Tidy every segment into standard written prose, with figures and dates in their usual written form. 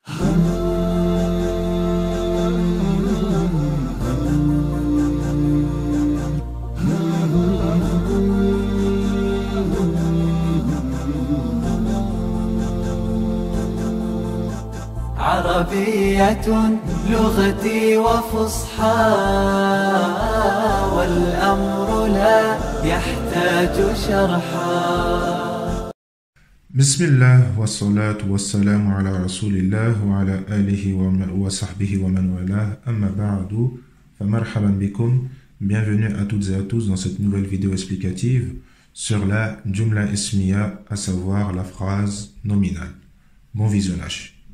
عربية لغتي وفصحى والأمر لا يحتاج شرحا. بسم الله والصلاة والسلام على رسول الله وعلى آله وصحبه ومن والاه أما بعد فمرحبا بكم. Bienvenue à toutes et à tous dans cette nouvelle vidéo explicative sur la Jumla Ismiya, à savoir la phrase nominale. Bon visionnage.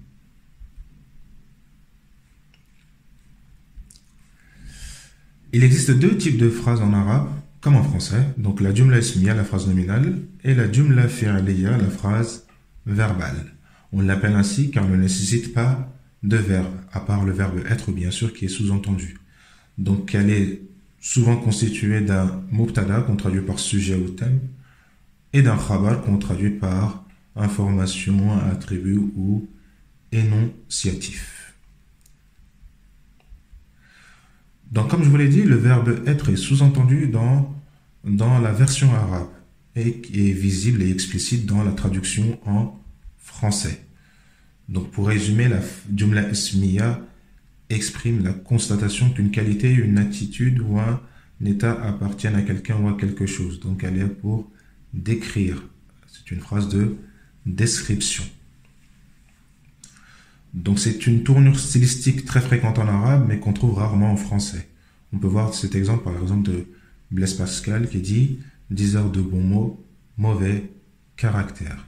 Il existe deux types de phrases en arabe, comme en français, donc la Jumla Ismiya, la phrase nominale, et la Jumla Fi'liya, la phrase verbale. On l'appelle ainsi car elle ne nécessite pas de verbe, à part le verbe être, bien sûr, qui est sous-entendu. Donc elle est souvent constituée d'un mubtada, qu'on traduit par sujet ou thème, et d'un khabar, qu'on traduit par information, attribut ou énonciatif. Donc, comme je vous l'ai dit, le verbe être est sous-entendu dans la version arabe et qui est visible et explicite dans la traduction en français. Donc, pour résumer, la Jumla Ismiya exprime la constatation qu'une qualité, une attitude ou un état appartiennent à quelqu'un ou à quelque chose. Donc, elle est pour décrire. C'est une phrase de description. Donc c'est une tournure stylistique très fréquente en arabe, mais qu'on trouve rarement en français. On peut voir cet exemple, par exemple, de Blaise Pascal, qui dit « diseur de bons mots, mauvais caractère ».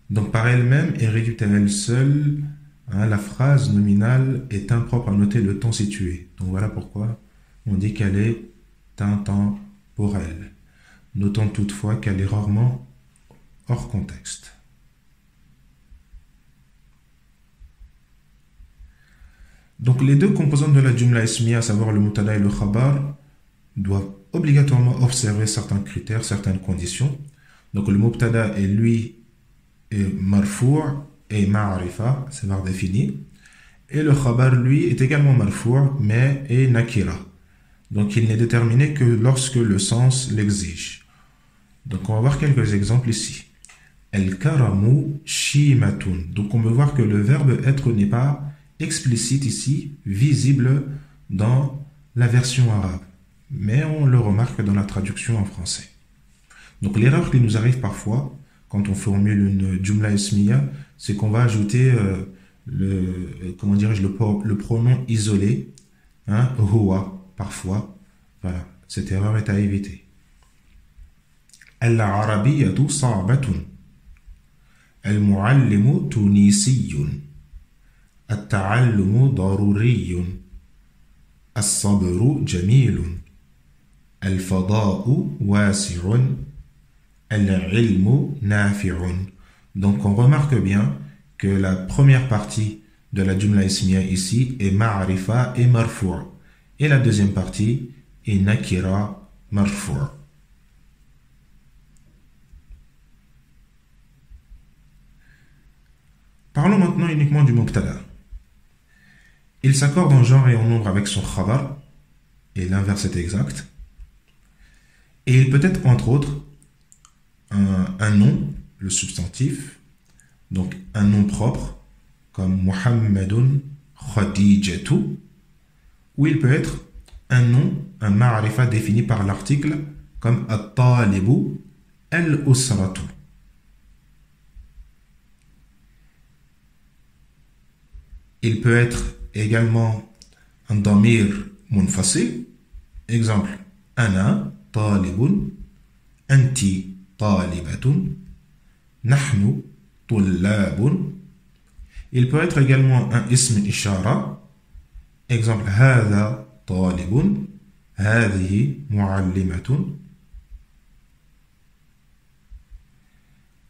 Donc par elle-même et réduite à elle seule, la phrase nominale est impropre à noter le temps situé. Donc voilà pourquoi on dit qu'elle est intemporelle. Notons toutefois qu'elle est rarement hors contexte. Donc les deux composantes de la Jumla Ismiya, à savoir le mubtada et le khabar, doivent obligatoirement observer certains critères, certaines conditions. Donc le mubtada est lui marfou' et ma'arifa, c'est var défini. Et le khabar lui est également marfou' mais est nakira. Donc il n'est déterminé que lorsque le sens l'exige. Donc on va voir quelques exemples ici. El-karamu shimatun. Donc on peut voir que le verbe être n'est pas explicite ici, visible dans la version arabe. Mais on le remarque dans la traduction en français. Donc l'erreur qui nous arrive parfois, quand on formule une Jumla Ismiya, c'est qu'on va ajouter le pronom isolé, huwa, parfois. Voilà, cette erreur est à éviter. Al-arabiyyatu sa'batun. Al-muallimu tunisiyun. التعلم ضروري الصبر جميل الفضاء واسع العلم نافع. Donc on remarque bien que la première partie de la Jumla Ismiya ici est ma'arifa et marfou' et la deuxième partie est nakira marfou'. Parlons maintenant uniquement du mubtada. Il s'accorde en genre et en nombre avec son khabar, et l'inverse est exact. Et il peut être, entre autres, un nom, le substantif, donc un nom propre, comme Muhammadun Khadijatu, ou il peut être un nom, un ma'arifa défini par l'article, comme At-Talibu Al-Usratu. Il peut être également un damir munfasil. Exemple, ana talibun, anti talibatun, nahnu tullabun. Il peut être également un ism ishara. Exemple, hadha talibun, hadhihi muallimatun.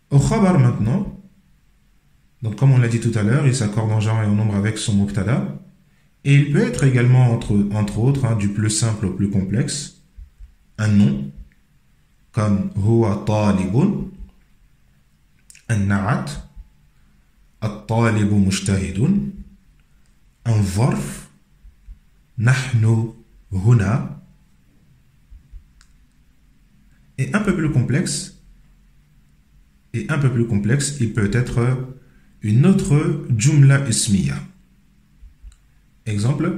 Au khabar maintenant, donc comme on l'a dit tout à l'heure, il s'accorde en genre et en nombre avec son mubtada. Et il peut être également, entre autres, du plus simple au plus complexe, un nom, comme huwa talibun, un na'at, الطالب مجتهد. Un ظرف نحن هنا. Et un peu plus complexe, il peut être une autre jumla ismiya. Exemple,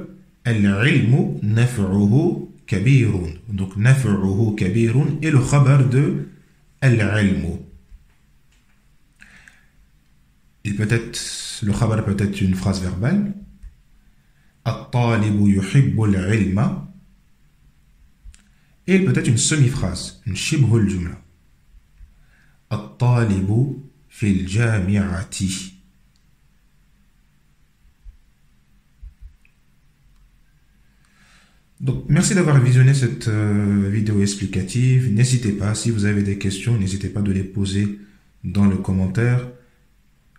العلم نفعه كبير. Donc نفعه كبير est le khabar de العلم. Le khabar peut être une phrase verbale. الطالب يحب العلم. Et il peut être une semi-phrase, une شبه الجملة. الطالب في الجامعة. Donc, merci d'avoir visionné cette vidéo explicative. N'hésitez pas, si vous avez des questions, n'hésitez pas de les poser dans le commentaire.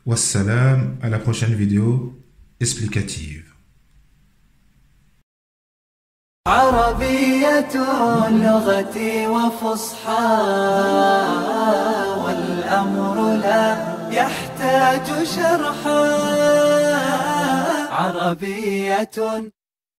Wassalam, à la prochaine vidéo explicative. عربية لغتي وفصحى والأمر لا يحتاج شرحا. عربية